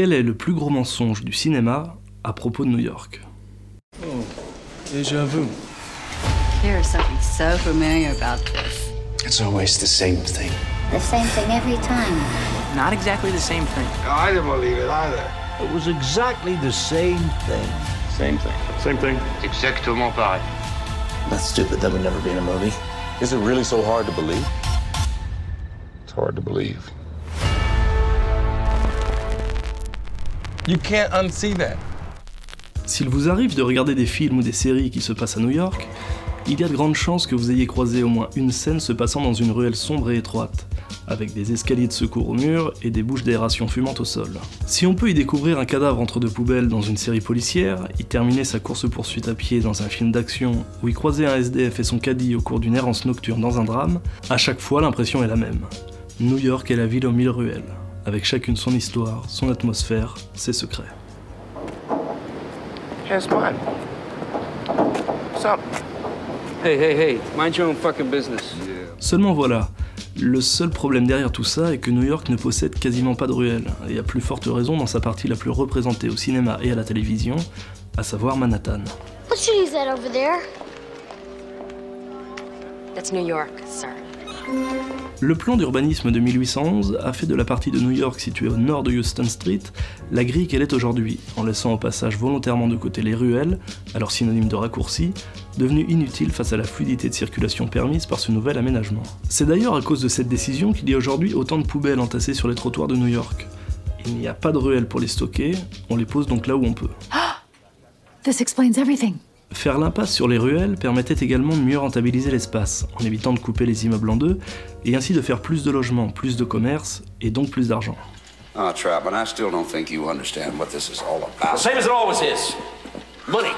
Quel est le plus gros mensonge du cinéma à propos de New York? Oh, déjà vu. There's something so familiar about this. It's always the same thing. The same thing every time. Not exactly the same thing. I didn't believe it either. It was exactly the same thing. Same thing. Same thing. Exactement pareil. That's stupid. That would never be in a movie. Is it really so hard to believe? It's hard to believe. You can't unsee that. S'il vous arrive de regarder des films ou des séries qui se passent à New York, il y a de grandes chances que vous ayez croisé au moins une scène se passant dans une ruelle sombre et étroite, avec des escaliers de secours au mur et des bouches d'aération fumante au sol. Si on peut y découvrir un cadavre entre deux poubelles dans une série policière, y terminer sa course-poursuite à pied dans un film d'action, ou y croiser un SDF et son caddie au cours d'une errance nocturne dans un drame, à chaque fois l'impression est la même. New York est la ville aux 1000 ruelles, avec chacune son histoire, son atmosphère, ses secrets. Here's mine. What's up? Hey, mind your own fucking business. Seulement voilà, le seul problème derrière tout ça est que New York ne possède quasiment pas de ruelles, et à plus forte raison dans sa partie la plus représentée au cinéma et à la télévision, à savoir Manhattan. What city is that over there? That's New York, sir. Le plan d'urbanisme de 1811 a fait de la partie de New York située au nord de Houston Street la grille qu'elle est aujourd'hui, en laissant au passage volontairement de côté les ruelles, alors synonyme de raccourci, devenues inutiles face à la fluidité de circulation permise par ce nouvel aménagement. C'est d'ailleurs à cause de cette décision qu'il y a aujourd'hui autant de poubelles entassées sur les trottoirs de New York. Il n'y a pas de ruelles pour les stocker, on les pose donc là où on peut. This explains everything. Faire l'impasse sur les ruelles permettait également de mieux rentabiliser l'espace, en évitant de couper les immeubles en deux, et ainsi de faire plus de logements, plus de commerce, et donc plus d'argent. Ah, Chapman, I still don't think you understand what this is all about. Same as it always is. Money.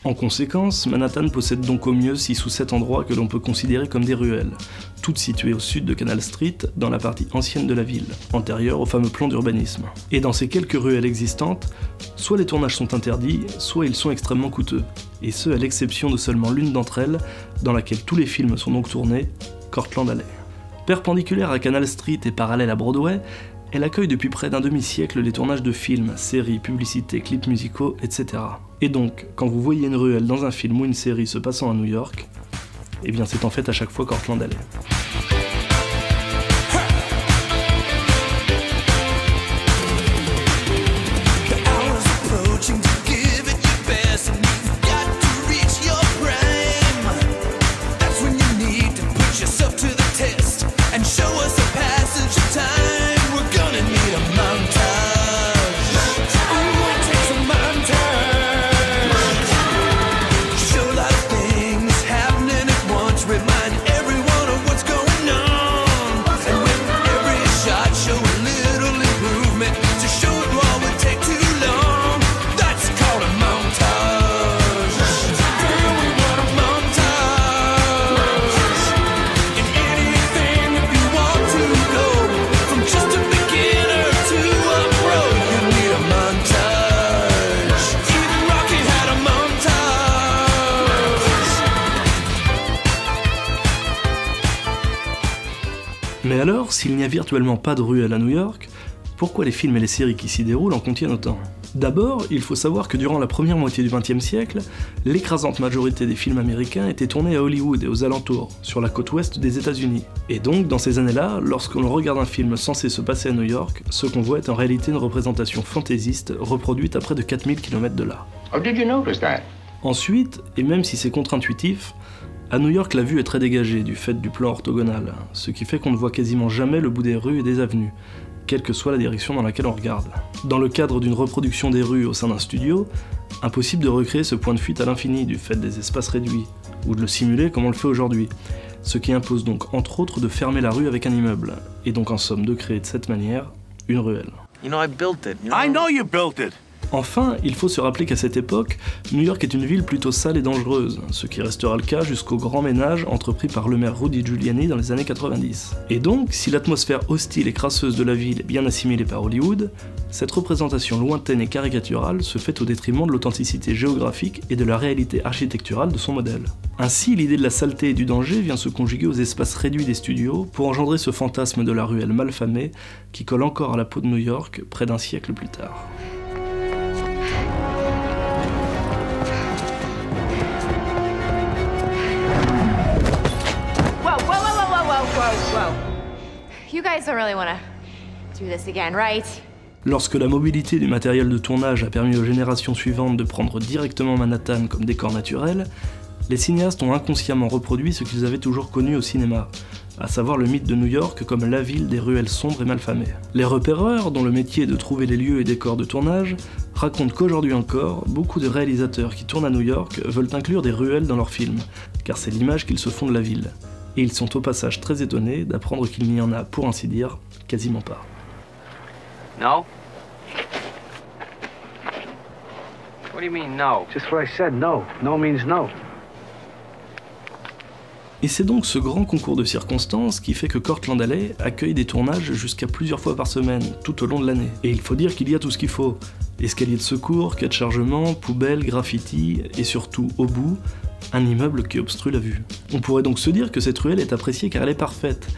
En conséquence, Manhattan possède donc au mieux 6 ou 7 endroits que l'on peut considérer comme des ruelles, toutes situées au sud de Canal Street, dans la partie ancienne de la ville, antérieure au fameux plan d'urbanisme. Et dans ces quelques ruelles existantes, soit les tournages sont interdits, soit ils sont extrêmement coûteux, et ce à l'exception de seulement l'une d'entre elles, dans laquelle tous les films sont donc tournés, Cortlandt Alley. Perpendiculaire à Canal Street et parallèle à Broadway, elle accueille depuis près d'un demi-siècle les tournages de films, séries, publicités, clips musicaux, etc. Et donc, quand vous voyez une ruelle dans un film ou une série se passant à New York, eh bien c'est en fait à chaque fois Cortlandt Alley. Mais alors, s'il n'y a virtuellement pas de ruelles à New York, pourquoi les films et les séries qui s'y déroulent en contiennent autant? D'abord, il faut savoir que durant la première moitié du XXe siècle, l'écrasante majorité des films américains étaient tournés à Hollywood et aux alentours, sur la côte ouest des États-Unis. Et donc, dans ces années-là, lorsque l'on regarde un film censé se passer à New York, ce qu'on voit est en réalité une représentation fantaisiste reproduite à près de 4000 km de là. Oh, did you notice that? Ensuite, et même si c'est contre-intuitif, à New York, la vue est très dégagée du fait du plan orthogonal, ce qui fait qu'on ne voit quasiment jamais le bout des rues et des avenues, quelle que soit la direction dans laquelle on regarde. Dans le cadre d'une reproduction des rues au sein d'un studio, impossible de recréer ce point de fuite à l'infini du fait des espaces réduits, ou de le simuler comme on le fait aujourd'hui, ce qui impose donc entre autres de fermer la rue avec un immeuble, et donc en somme de créer de cette manière une ruelle. You know, I built it. I know you built it. Enfin, il faut se rappeler qu'à cette époque, New York est une ville plutôt sale et dangereuse, ce qui restera le cas jusqu'au grand ménage entrepris par le maire Rudy Giuliani dans les années 90. Et donc, si l'atmosphère hostile et crasseuse de la ville est bien assimilée par Hollywood, cette représentation lointaine et caricaturale se fait au détriment de l'authenticité géographique et de la réalité architecturale de son modèle. Ainsi, l'idée de la saleté et du danger vient se conjuguer aux espaces réduits des studios pour engendrer ce fantasme de la ruelle malfamée qui colle encore à la peau de New York près d'un siècle plus tard. You guys don't really want to do this again, right? Lorsque la mobilité du matériel de tournage a permis aux générations suivantes de prendre directement Manhattan comme décor naturel, les cinéastes ont inconsciemment reproduit ce qu'ils avaient toujours connu au cinéma, à savoir le mythe de New York comme la ville des ruelles sombres et malfamées. Les repéreurs, dont le métier est de trouver les lieux et décors de tournage, racontent qu'aujourd'hui encore, beaucoup de réalisateurs qui tournent à New York veulent inclure des ruelles dans leurs films, car c'est l'image qu'ils se font de la ville. Et ils sont au passage très étonnés d'apprendre qu'il n'y en a, pour ainsi dire, quasiment pas. No? What do you mean, no? Just what I said, no. No means no. Et c'est donc ce grand concours de circonstances qui fait que Cortlandt Alley accueille des tournages jusqu'à plusieurs fois par semaine, tout au long de l'année. Et il faut dire qu'il y a tout ce qu'il faut. Escalier de secours, quai de chargement, poubelles, graffiti, et surtout, au bout, un immeuble qui obstrue la vue. On pourrait donc se dire que cette ruelle est appréciée car elle est parfaite.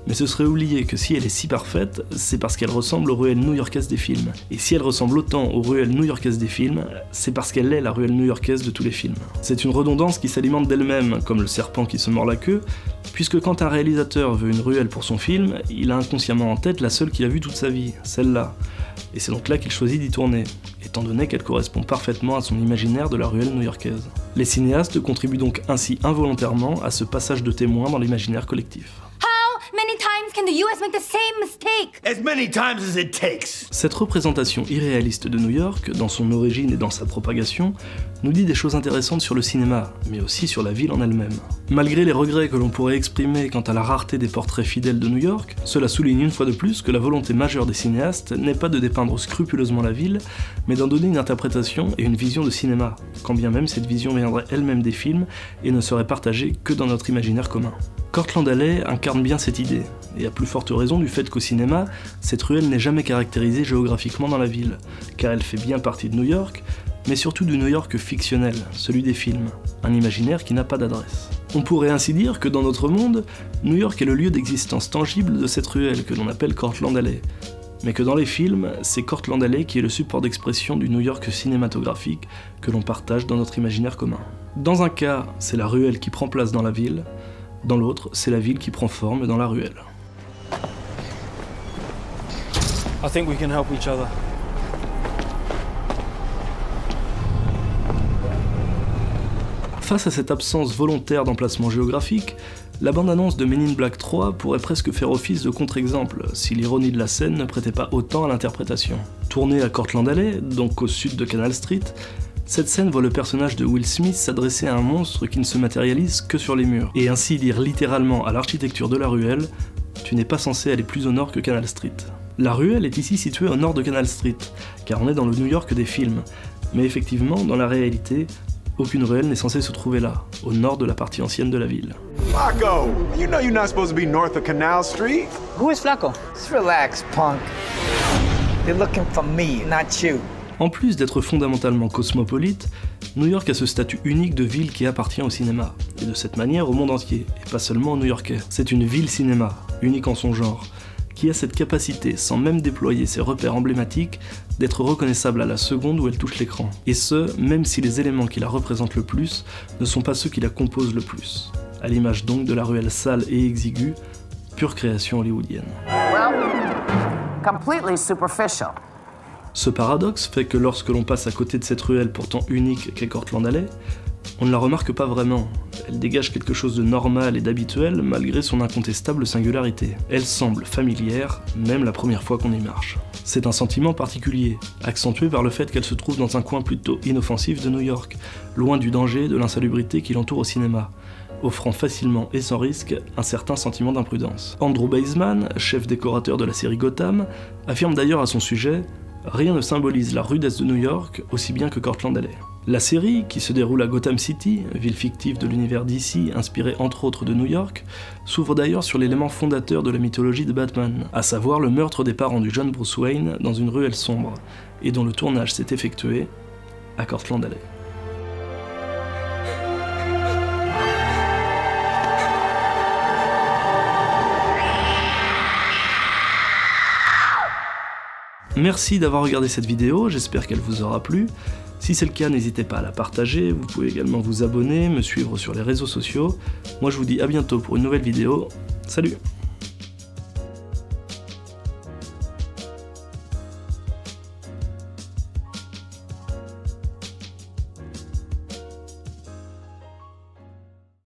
Mais ce serait oublier que si elle est si parfaite, c'est parce qu'elle ressemble aux ruelles new-yorkaises des films. Et si elle ressemble autant aux ruelles new-yorkaises des films, c'est parce qu'elle est la ruelle new-yorkaise de tous les films. C'est une redondance qui s'alimente d'elle-même, comme le serpent qui se mord la queue, puisque quand un réalisateur veut une ruelle pour son film, il a inconsciemment en tête la seule qu'il a vue toute sa vie, celle-là. Et c'est donc là qu'il choisit d'y tourner, étant donné qu'elle correspond parfaitement à son imaginaire de la ruelle new-yorkaise. Les cinéastes contribuent donc ainsi involontairement à ce passage de témoin dans l'imaginaire collectif. Many times can the US make the same mistake? As many times as it takes. Cette représentation irréaliste de New York, dans son origine et dans sa propagation, nous dit des choses intéressantes sur le cinéma, mais aussi sur la ville en elle-même. Malgré les regrets que l'on pourrait exprimer quant à la rareté des portraits fidèles de New York, cela souligne une fois de plus que la volonté majeure des cinéastes n'est pas de dépeindre scrupuleusement la ville, mais d'en donner une interprétation et une vision de cinéma, quand bien même cette vision viendrait elle-même des films et ne serait partagée que dans notre imaginaire commun. Cortlandt Alley incarne bien cette idée, et à plus forte raison du fait qu'au cinéma, cette ruelle n'est jamais caractérisée géographiquement dans la ville, car elle fait bien partie de New York, mais surtout du New York fictionnel, celui des films, un imaginaire qui n'a pas d'adresse. On pourrait ainsi dire que dans notre monde, New York est le lieu d'existence tangible de cette ruelle que l'on appelle Cortlandt Alley, mais que dans les films, c'est Cortlandt Alley qui est le support d'expression du New York cinématographique que l'on partage dans notre imaginaire commun. Dans un cas, c'est la ruelle qui prend place dans la ville, dans l'autre, c'est la ville qui prend forme dans la ruelle. I think we can help each other. Face à cette absence volontaire d'emplacement géographique, la bande-annonce de Men in Black 3 pourrait presque faire office de contre-exemple, si l'ironie de la scène ne prêtait pas autant à l'interprétation. Tournée à Cortlandt Alley, donc au sud de Canal Street, cette scène voit le personnage de Will Smith s'adresser à un monstre qui ne se matérialise que sur les murs, et ainsi dire littéralement à l'architecture de la ruelle « Tu n'es pas censé aller plus au nord que Canal Street ». La ruelle est ici située au nord de Canal Street, car on est dans le New York des films, mais effectivement, dans la réalité, aucune ruelle n'est censée se trouver là, au nord de la partie ancienne de la ville. Flacco, you know you're not supposed to be north of Canal Street. Who is Flacco? Just relax, punk. They're looking for me, not you. En plus d'être fondamentalement cosmopolite, New York a ce statut unique de ville qui appartient au cinéma, et de cette manière au monde entier, et pas seulement aux New-Yorkais. C'est une ville-cinéma, unique en son genre, qui a cette capacité, sans même déployer ses repères emblématiques, d'être reconnaissable à la seconde où elle touche l'écran. Et ce, même si les éléments qui la représentent le plus ne sont pas ceux qui la composent le plus. À l'image donc de la ruelle sale et exiguë, pure création hollywoodienne. Well, completely superficial. Ce paradoxe fait que lorsque l'on passe à côté de cette ruelle pourtant unique qu'est Cortlandt Alley, on ne la remarque pas vraiment. Elle dégage quelque chose de normal et d'habituel malgré son incontestable singularité. Elle semble familière, même la première fois qu'on y marche. C'est un sentiment particulier, accentué par le fait qu'elle se trouve dans un coin plutôt inoffensif de New York, loin du danger et de l'insalubrité qui l'entoure au cinéma, offrant facilement et sans risque un certain sentiment d'imprudence. Andrew Baseman, chef décorateur de la série Gotham, affirme d'ailleurs à son sujet Rien ne symbolise la rudesse de New York aussi bien que Cortland Alley. La série, qui se déroule à Gotham City, ville fictive de l'univers DC, inspirée entre autres de New York, s'ouvre d'ailleurs sur l'élément fondateur de la mythologie de Batman, à savoir le meurtre des parents du jeune Bruce Wayne dans une ruelle sombre, et dont le tournage s'est effectué à Cortland Alley. Merci d'avoir regardé cette vidéo, j'espère qu'elle vous aura plu. Si c'est le cas, n'hésitez pas à la partager, vous pouvez également vous abonner, me suivre sur les réseaux sociaux. Moi je vous dis à bientôt pour une nouvelle vidéo, salut!